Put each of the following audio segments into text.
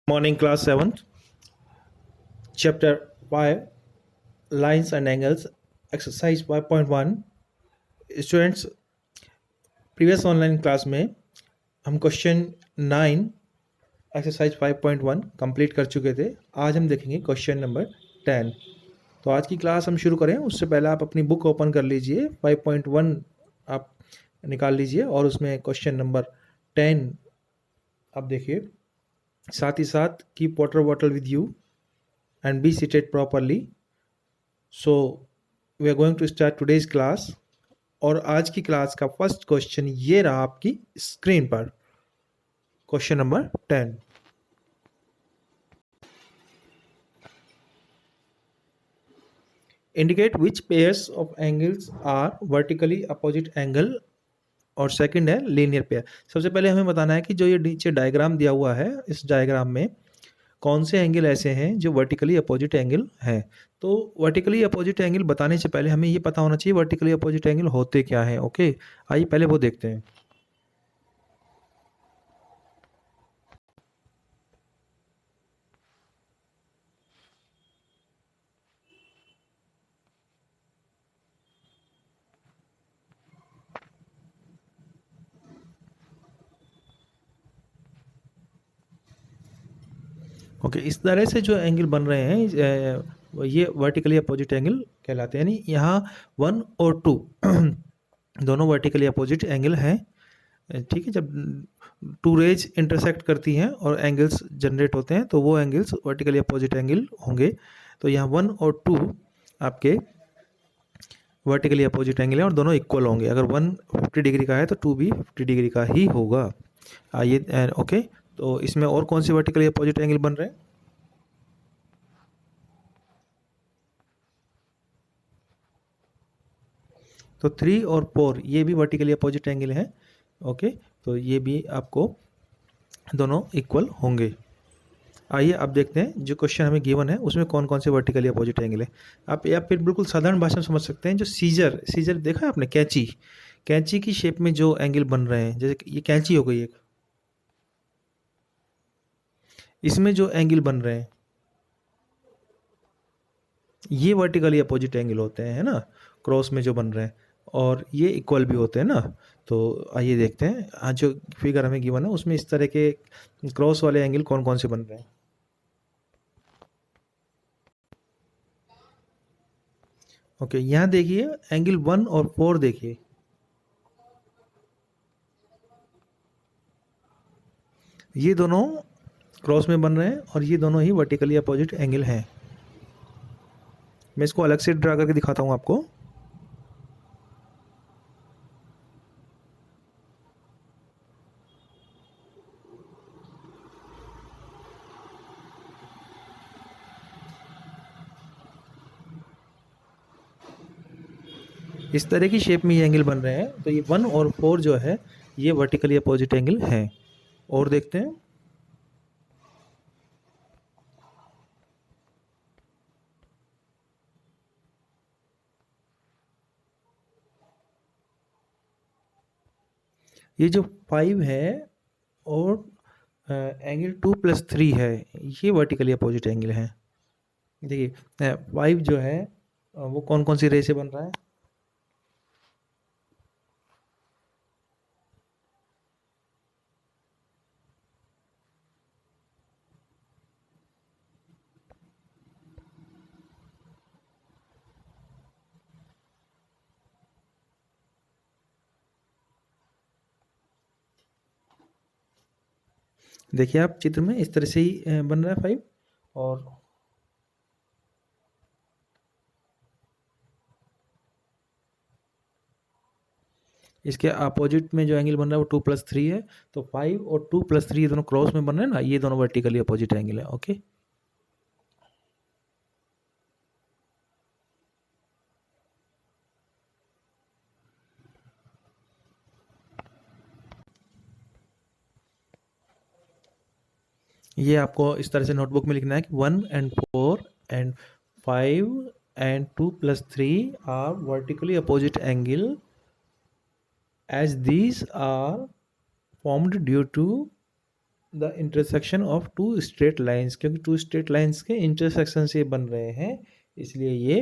Morning class 7th, chapter 5, lines and angles, exercise 5.1. Students, previous online class में हम question 9 exercise 5.1 complete कर चुके थे। आज हम देखेंगे क्वेश्चन नंबर 10। तो आज की क्लास हम शुरू करें उससे पहले आप अपनी बुक ओपन कर लीजिए, 5.1 आप निकाल लीजिए और उसमें क्वेश्चन नंबर 10 आप देखिए। साथ ही साथ keep water bottle with you and be seated properly. So we are going to start today's class. और आज की क्लास का फर्स्ट क्वेश्चन ये रहा आपकी स्क्रीन पर, question number 10। Indicate which pairs of angles are vertically opposite angle, और second है लीनियर पेयर। सबसे पहले हमें बताना है कि जो ये नीचे डायग्राम दिया हुआ है, इस डायग्राम में कौन से एंगल ऐसे हैं जो वर्टिकली अपोजिट एंगल हैं। तो वर्टिकली अपोजिट एंगल बताने से पहले हमें ये पता होना चाहिए वर्टिकली अपोजिट एंगल होते क्या हैं। ओके, आइए पहले वो देखते हैं। ओके, इस तरह से जो एंगल बन रहे हैं ये वर्टिकली अपोजिट एंगल कहलाते हैं। यानी यहाँ 1 और 2 दोनों वर्टिकली अपोजिट एंगल हैं। ठीक है, जब टू रेज इंटरसेक्ट करती हैं और एंगल्स जनरेट होते हैं तो वो एंगल्स वर्टिकली अपोजिट एंगल होंगे। तो यहाँ 1 और 2 आपके वर्टिकली अपोजिट एंगल हैं और दोनों इक्वल होंगे। अगर 1 50 डिग्री का है तो 2 भी 50 डिग्री का ही होगा। आइए ओके, तो इसमें और कौन से वर्टिकली अपोजिट एंगल बन रहे हैं? तो 3 और 4 ये भी वर्टिकली अपोजिट एंगल हैं। ओके, तो ये भी आपको दोनों इक्वल होंगे। आइए अब देखते हैं जो क्वेश्चन हमें गिवन है उसमें कौन कौन से वर्टिकली अपोजिट एंगल है। आप या फिर बिल्कुल साधारण भाषा में समझ सकते हैं। जो सीजर देखा है आपने, कैंची की शेप में जो एंगल बन रहे हैं, जैसे ये कैंची हो गई एक, इसमें जो एंगल बन रहे हैं ये वर्टिकली अपोजिट एंगल होते हैं, है ना, क्रॉस में जो बन रहे हैं, और ये इक्वल भी होते हैं ना। तो आइए देखते हैं आज जो फिगर हमें गिवन है उसमें इस तरह के क्रॉस वाले एंगल कौन कौन से बन रहे हैं। ओके, यहाँ देखिए एंगल 1 और 4 देखिए, ये दोनों क्रॉस में बन रहे हैं और ये दोनों ही वर्टिकली अपोजिट एंगल हैं। मैं इसको अलग से ड्रा करके दिखाता हूँ आपको। इस तरह की शेप में ये एंगल बन रहे हैं। तो ये 1 और 4 जो है ये वर्टिकली अपोजिट एंगल हैं। और देखते हैं, ये जो 5 है और एंगल 2+3 है ये वर्टिकली अपोजिट एंगल हैं। देखिए 5 जो है वो कौन कौन सी रे से बन रहा है? देखिए आप चित्र में इस तरह से ही बन रहा है 5, और इसके अपोजिट में जो एंगल बन रहा है वो 2+3 है। तो 5 और 2+3 ये दोनों क्रॉस में बन रहे हैं ना, ये दोनों वर्टिकली अपोजिट एंगल है। ओके, ये आपको इस तरह से नोटबुक में लिखना है कि 1 and 4 and 5 and 2+3 are vertically opposite angle as these are formed due to the intersection of two straight lines, क्योंकि टू स्ट्रेट लाइंस के इंटरसेक्शन से बन रहे हैं, इसलिए ये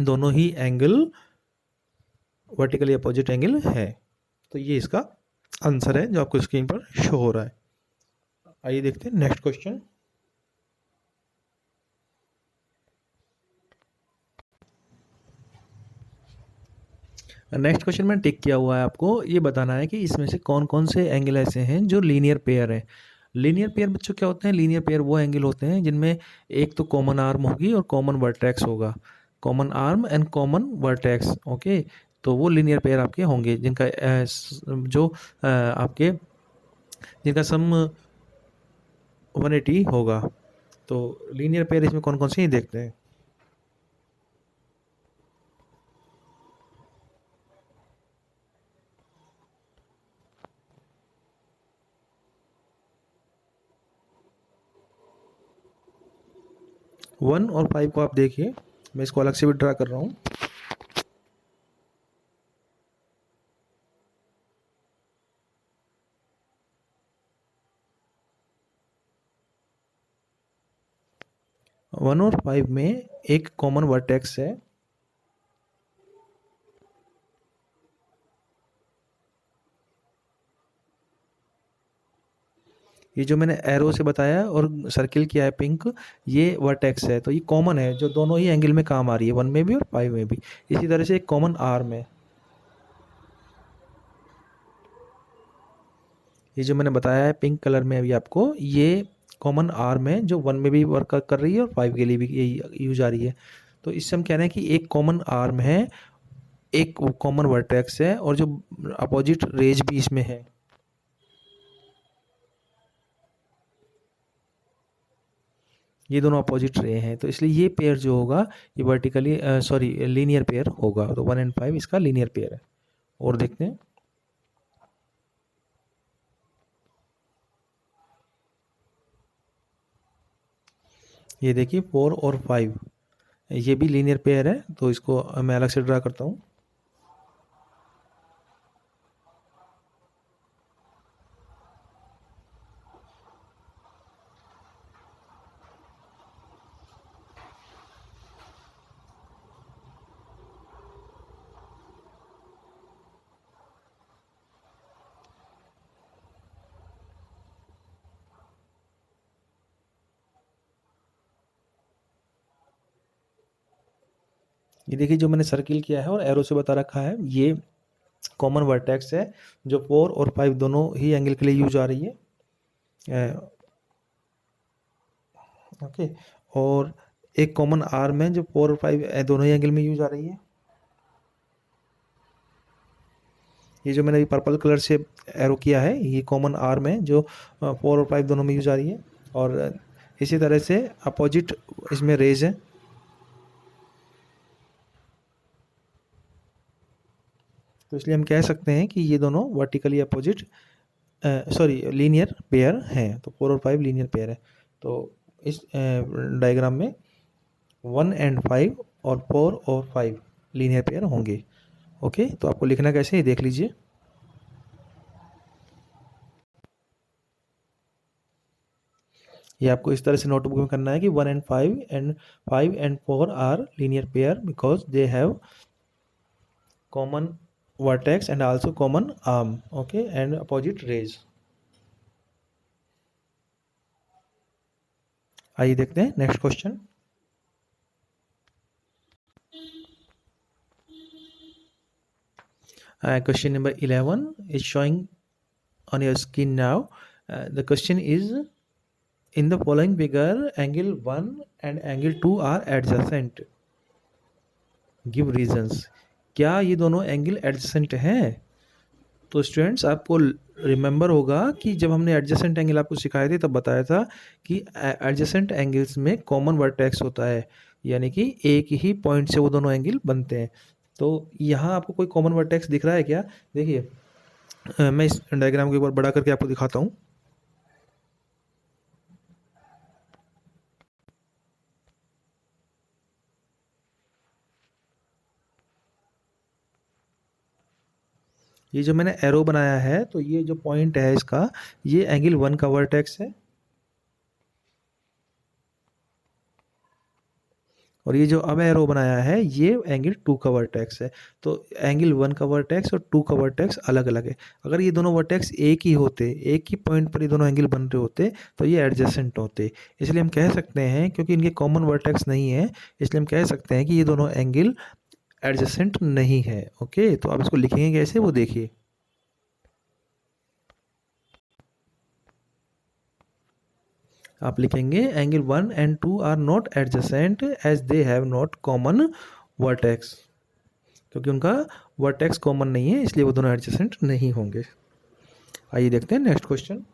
दोनों ही एंगल वर्टिकली अपोजिट एंगल है। तो ये इसका आंसर है जो आपको स्क्रीन पर शो हो रहा है। आइए देखते हैं नेक्स्ट क्वेश्चन। नेक्स्ट क्वेश्चन में टिक किया हुआ है, आपको ये बताना है कि इसमें से कौन कौन से एंगल ऐसे हैं जो लीनियर पेयर है। लीनियर पेयर बच्चों क्या होते हैं? लीनियर पेयर वो एंगल होते हैं जिनमें एक तो कॉमन आर्म होगी और कॉमन वर्टेक्स होगा, common arm and common vertex. Okay, तो वो लीनियर पेयर आपके होंगे जिनका आपके जिनका सम 180 होगा। तो लीनियर पेयर इसमें कौन कौन से ही देखते हैं। वन और फाइव को आप देखिए, मैं इसको अलग से भी ड्रा कर रहा हूँ। वन और फाइव में एक कॉमन वर्टेक्स है, ये जो मैंने एरो से बताया और सर्किल किया है पिंक, ये वर्टेक्स है, तो ये कॉमन है जो दोनों ही एंगल में काम आ रही है, वन में भी और फाइव में भी। इसी तरह से एक कॉमन आर्म है, ये जो मैंने बताया है पिंक कलर में अभी आपको, ये कॉमन आर्म है जो वन में भी वर्क कर रही है और फाइव के लिए भी यही यूज आ रही है। तो इससे हम कह रहे हैं कि एक कॉमन आर्म है, एक कॉमन वर्टेक्स है, और जो अपोजिट रेज भी इसमें है। ये दोनों अपोजिट रे हैं, तो इसलिए ये पेयर जो होगा ये वर्टिकली सॉरी लीनियर पेयर होगा। तो वन एंड फाइव इसका लीनियर पेयर है। और देखते हैं, ये देखिए फोर और फाइव, ये भी लीनियर पेयर है, तो इसको मैं अलग से ड्रा करता हूँ। ये देखिए जो मैंने सर्किल किया है और एरो से बता रखा है, ये कॉमन वर्टेक्स है जो फोर और फाइव दोनों ही एंगल के लिए यूज आ रही है। ओके, और एक कॉमन आर्म है जो फोर और फाइव दोनों ही एंगल में यूज आ रही है। ये जो मैंने अभी पर्पल कलर से एरो किया है, ये कॉमन आर्म है जो फोर और फाइव दोनों में यूज आ रही है। और इसी तरह से अपोजिट इसमें रेज है, तो इसलिए हम कह सकते हैं कि ये दोनों vertically opposite sorry linear pair हैं। तो फोर और फाइव लीनियर पेयर है। तो इस डायग्राम में वन एंड फाइव और फोर और फाइव लीनियर पेयर होंगे। ओके, तो आपको लिखना कैसे है देख लीजिए। ये आपको इस तरह से नोटबुक में करना है कि one and five and four are linear pair because they have common vertex and also common arm, okay, and opposite rays. आइए देखते हैं next question. Question number 11 is showing on your screen now. The question is, in the following figure, angle 1 and angle 2 are adjacent. Give reasons. क्या ये दोनों angle adjacent हैं? तो students आपको remember होगा कि जब हमने एडजेसेंट एंगल आपको सिखाए थे तब बताया था कि एडजेसेंट एंगल्स में कॉमन वर्टेक्स होता है, यानी कि एक ही पॉइंट से वो दोनों एंगल बनते हैं। तो यहाँ आपको कोई कॉमन वर्टेक्स दिख रहा है क्या? देखिए, मैं इस डायग्राम को एक बार बड़ा करके आपको दिखाता हूँ। ये जो मैंने एरो बनाया है, तो ये जो पॉइंट है इसका, ये एंगल 1 का वर्टेक्स है, और ये जो अब एरो बनाया है ये एंगल 2 का वर्टेक्स है। तो एंगल 1 का वर्टेक्स और 2 का वर्टेक्स अलग अलग है। अगर ये दोनों वर्टेक्स एक ही होते, एक ही पॉइंट पर ये दोनों एंगल बन रहे होते, तो ये एडजेसेंट होते। इसलिए हम कह सकते हैं, क्योंकि इनके कॉमन वर्टेक्स नहीं है, इसलिए हम कह सकते हैं कि ये दोनों एंगल एडजेसेंट नहीं है। ओके, तो आप इसको लिखेंगे कैसे वो देखिए। आप लिखेंगे angle 1 and 2 are not adjacent as they have not common vertex, क्योंकि उनका वर्टेक्स कॉमन नहीं है, इसलिए वो दोनों एडजेसेंट नहीं होंगे। आइए देखते हैं नेक्स्ट क्वेश्चन।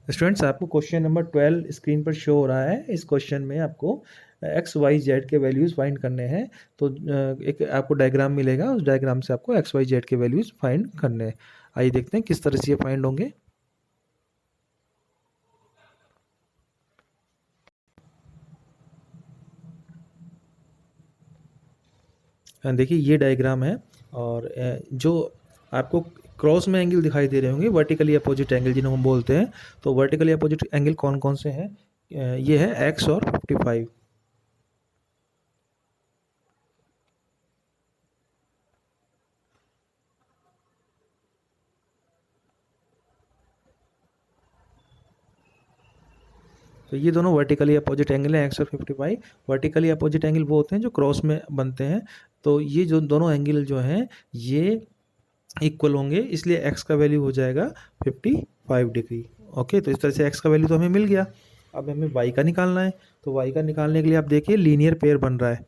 स्टूडेंट्स, आपको क्वेश्चन नंबर 12 स्क्रीन पर शो हो रहा है। इस क्वेश्चन में आपको एक्स वाई जेड के वैल्यूज़ फाइंड करने हैं। तो एक आपको डायग्राम मिलेगा, उस डायग्राम से आपको एक्स वाई जेड के वैल्यूज़ फाइंड करने हैं। आइए देखते हैं किस तरह से ये फाइंड होंगे। देखिए ये डायग्राम है, और जो आपको क्रॉस में एंगल दिखाई दे रहे होंगे, वर्टिकली अपोजिट एंगल जिन्हें हम बोलते हैं, तो वर्टिकली अपोजिट एंगल कौन कौन से हैं? ये है एक्स और 55। तो ये दोनों वर्टिकली अपोजिट एंगल हैं, एक्स और 55। वर्टिकली अपोजिट एंगल वो होते हैं जो क्रॉस में बनते हैं। तो ये जो दोनों एंगल जो हैं ये इक्वल होंगे, इसलिए एक्स का वैल्यू हो जाएगा 55 डिग्री। ओके, तो इस तरह से एक्स का वैल्यू तो हमें मिल गया। अब हमें वाई का निकालना है। तो वाई का निकालने के लिए आप देखिए लीनियर पेयर बन रहा है।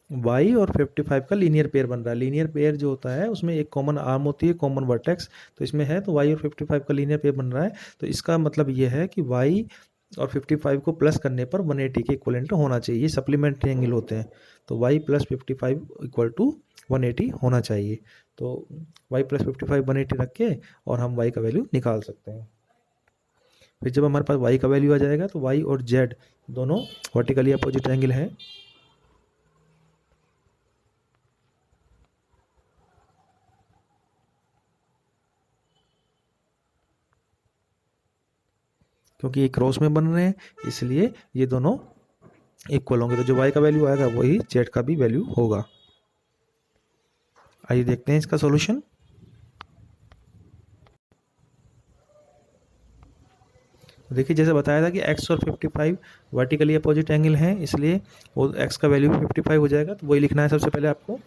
वाई और 55 का लीनियर पेयर बन रहा है। लीनियर पेयर जो होता है उसमें एक कॉमन आर्म होती है, कॉमन वर्टेक्स, तो इसमें है, तो वाई और 55 का लीनियर पेयर बन रहा है। तो इसका मतलब ये है कि वाई और 55 को प्लस करने पर 180 के इक्वलेंट होना चाहिए। ये सप्लीमेंट्री एंगल होते हैं। तो वाई प्लस 55 इक्वल टू 180 होना चाहिए। तो वाई प्लस 55 180 रख के और हम वाई का वैल्यू निकाल सकते हैं। फिर जब हमारे पास वाई का वैल्यू आ जाएगा, तो वाई और जेड दोनों वर्टिकली अपोजिट एंगल है, क्योंकि ये क्रॉस में बन रहे हैं, इसलिए ये दोनों इक्वल होंगे। तो जो y का वैल्यू आएगा वही z का भी वैल्यू होगा। आइए देखते हैं इसका सॉल्यूशन। देखिए जैसे बताया था कि x और 55 वर्टिकली अपोजिट एंगल हैं, इसलिए वो x का वैल्यू 55 हो जाएगा। तो वही लिखना है सबसे पहले आपको।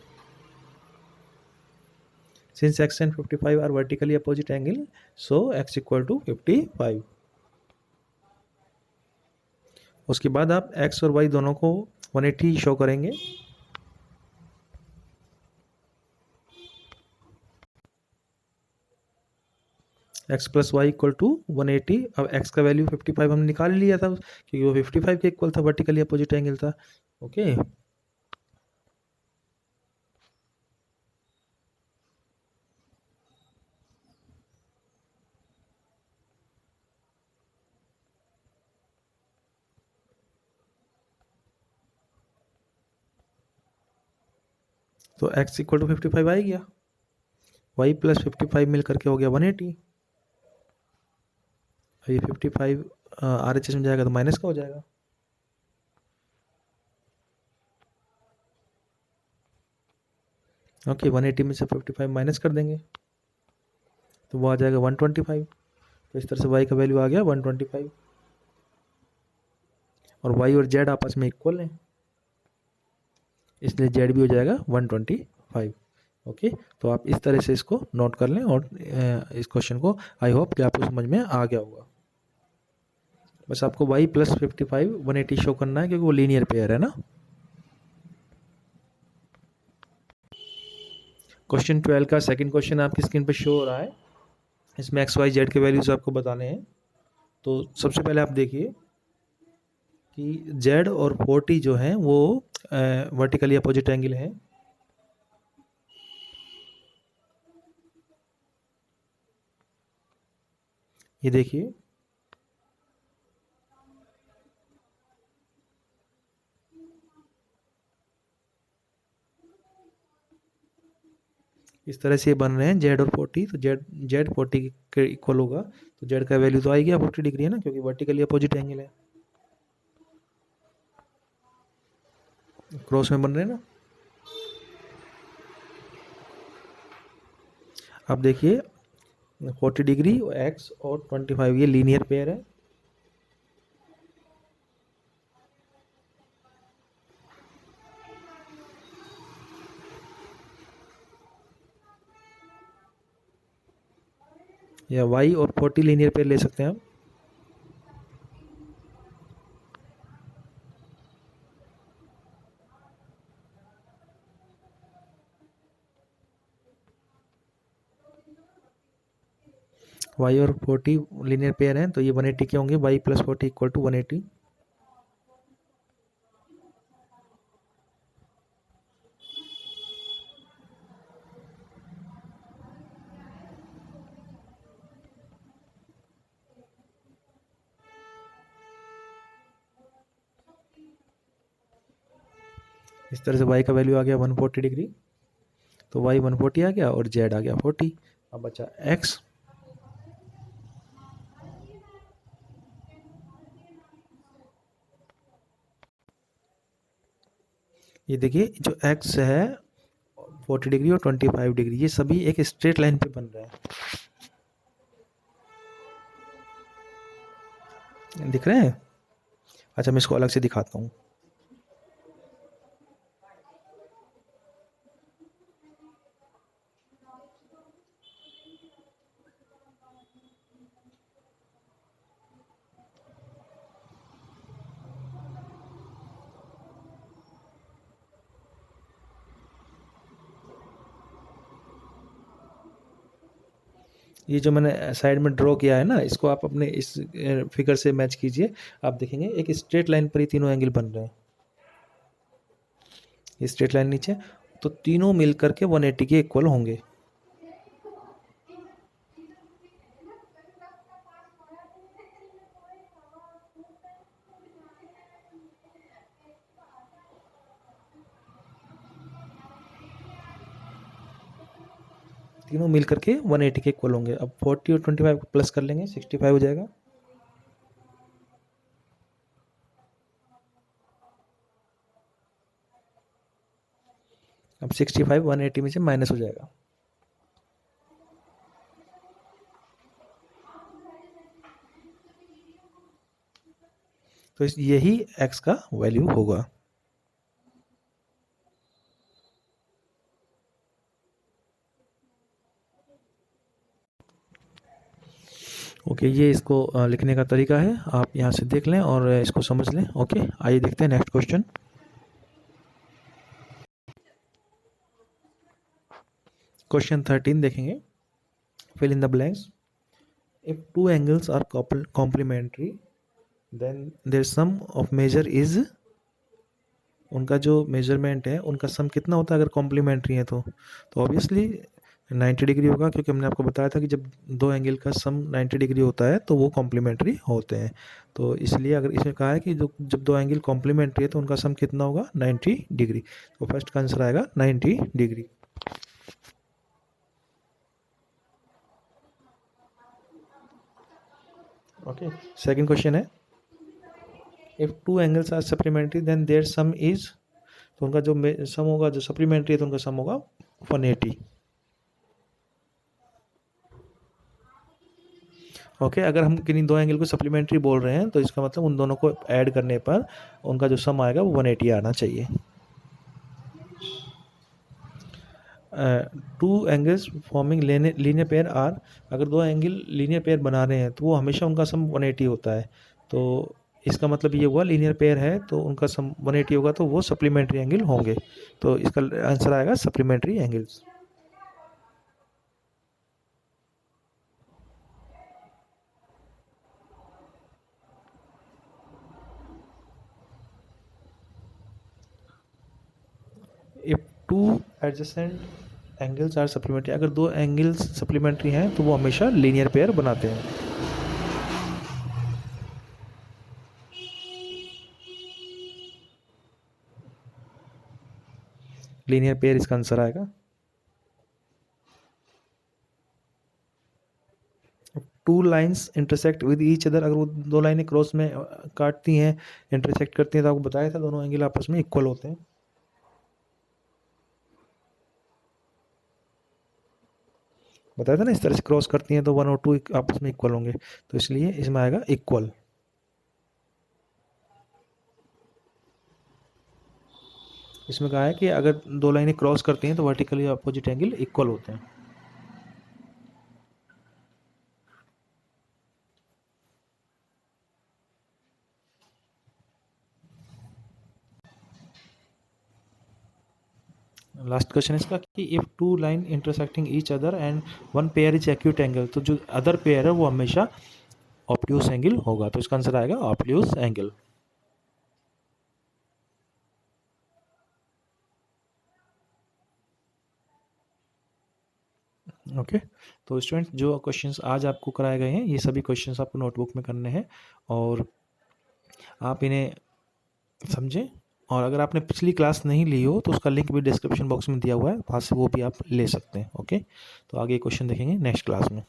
Since x and 55 are vertically opposite angle, so x equal to 55। उसके बाद आप x और y दोनों को 180 शो करेंगे। x plus y equal to 180। अब x का वैल्यू 55 हमने निकाल लिया था, क्योंकि वो 55 के इक्वल था, वर्टिकली अपोजिट एंगल था। ओके, तो x इक्वल टू 55 आ गया। y प्लस 55 मिल करके हो गया 180। ये 55 आर एच एस में जाएगा तो माइनस का हो जाएगा। ओके, 180 में से 55 माइनस कर देंगे तो वो आ जाएगा 125। तो इस तरह से y का वैल्यू आ गया 125, और y और z आपस में इक्वल हैं, इसलिए z भी हो जाएगा 125। ओके, तो आप इस तरह से इसको नोट कर लें, और इस क्वेश्चन को आई होप कि आपको समझ में आ गया होगा। बस आपको y प्लस 55 180 शो करना है, क्योंकि वो लीनियर पेयर है ना। क्वेश्चन 12 का सेकंड क्वेश्चन आपकी स्क्रीन पर शो हो रहा है। इसमें एक्स वाई जेड के वैल्यूज आपको बताने हैं। तो सबसे पहले आप देखिए कि जेड और 40 जो हैं वो वर्टिकली अपोजिट एंगल है। ये देखिए, इस तरह से ये बन रहे हैं जेड और 40, तो जेड जेड 40 के इक्वल होगा, तो जेड का वैल्यू तो आ ही गया 40 डिग्री है ना, क्योंकि वर्टिकली अपोजिट एंगल है, क्रॉस में बन रहे हैं ना। अब देखिए 40 डिग्री एक्स और 25 ये लीनियर पेयर है, या y और 40 लीनियर पेयर ले सकते हैं आप। y और 40 लीनियर पेयर हैं, तो ये 180 के होंगे, y प्लस 40 इक्वल टू 180। इस तरह से y का वैल्यू आ गया 140 डिग्री, तो y 140 आ गया और z आ गया 40। अब बचा x, ये देखिए जो x है 40 डिग्री और 25 डिग्री, ये सभी एक स्ट्रेट लाइन पे बन रहा है, दिख रहे हैं। अच्छा मैं इसको अलग से दिखाता हूँ। ये जो मैंने साइड में ड्रॉ किया है ना, इसको आप अपने इस फिगर से मैच कीजिए, आप देखेंगे एक स्ट्रेट लाइन पर ही तीनों एंगल बन रहे हैं, ये स्ट्रेट लाइन नीचे, तो तीनों मिल करके 180 के इक्वल होंगे। तीनों मिल करके 180 के इक्वल होंगे। अब 40 और 25 को प्लस कर लेंगे, 65 हो जाएगा। अब 65 180 में से माइनस हो जाएगा, तो यही x का वैल्यू होगा। ओके, ये इसको लिखने का तरीका है, आप यहाँ से देख लें और इसको समझ लें। ओके, आइए देखते हैं नेक्स्ट क्वेश्चन। क्वेश्चन 13 देखेंगे, fill in the blanks. If two angles are complementary then their sum of measure is, उनका जो मेजरमेंट है उनका सम कितना होता है अगर कॉम्प्लीमेंट्री है, तो ऑब्वियसली 90 डिग्री होगा, क्योंकि हमने आपको बताया था कि जब दो एंगल का सम 90 डिग्री होता है तो वो कॉम्प्लीमेंट्री होते हैं। तो इसलिए अगर इसमें कहा है कि जो जब दो एंगल कॉम्प्लीमेंट्री है तो उनका सम कितना होगा 90 डिग्री, तो फर्स्ट का आंसर आएगा 90 डिग्री। ओके, सेकंड क्वेश्चन है, if two angles are supplementary then their sum is, तो उनका जो सम होगा, जो सप्लीमेंट्री है तो उनका सम होगा 180। ओके, अगर हम किन्हीं दो एंगल को सप्लीमेंट्री बोल रहे हैं तो इसका मतलब उन दोनों को ऐड करने पर उनका जो सम आएगा वो 180 आना चाहिए। Two angles forming linear pair are, अगर दो एंगल लीनियर पेयर बना रहे हैं तो वो हमेशा उनका सम 180 होता है, तो इसका मतलब ये हुआ लीनियर पेयर है तो उनका सम 180 होगा, तो वो सप्लीमेंट्री एंगल होंगे, तो इसका आंसर आएगा supplementary angles. If two adjacent angles are supplementary, अगर दो एंगल्स सप्लीमेंट्री हैं तो वो हमेशा लीनियर पेयर बनाते हैं। लीनियर पेयर इसका आंसर आएगा। Two lines intersect with each other, अगर वो दो लाइनें क्रॉस में काटती हैं, इंटरसेक्ट करती हैं, तो आपको बताया था दोनों एंगल आपस में इक्वल होते हैं। बताया था ना, इस तरह से क्रॉस करती हैं तो 1 और 2 आपस में इक्वल होंगे, तो इसलिए इसमें आएगा इक्वल। इसमें कहा है कि अगर दो लाइनें क्रॉस करती हैं तो वर्टिकली अपोजिट एंगल इक्वल होते हैं। लास्ट क्वेश्चन इसका कि if two line intersecting each other and one pair is acute angle, तो जो अदर पेयर है वो हमेशा ऑब्ट्यूस एंगल होगा, तो इसका आंसर आएगा ऑब्ट्यूस एंगल। ओके, तो स्टूडेंट जो क्वेश्चंस आज आपको कराए गए हैं ये सभी क्वेश्चंस आपको नोटबुक में करने हैं और आप इन्हें समझें। और अगर आपने पिछली क्लास नहीं ली हो तो उसका लिंक भी डिस्क्रिप्शन बॉक्स में दिया हुआ है, वहाँ से वो भी आप ले सकते हैं। ओके, तो आगे क्वेश्चन देखेंगे नेक्स्ट क्लास में।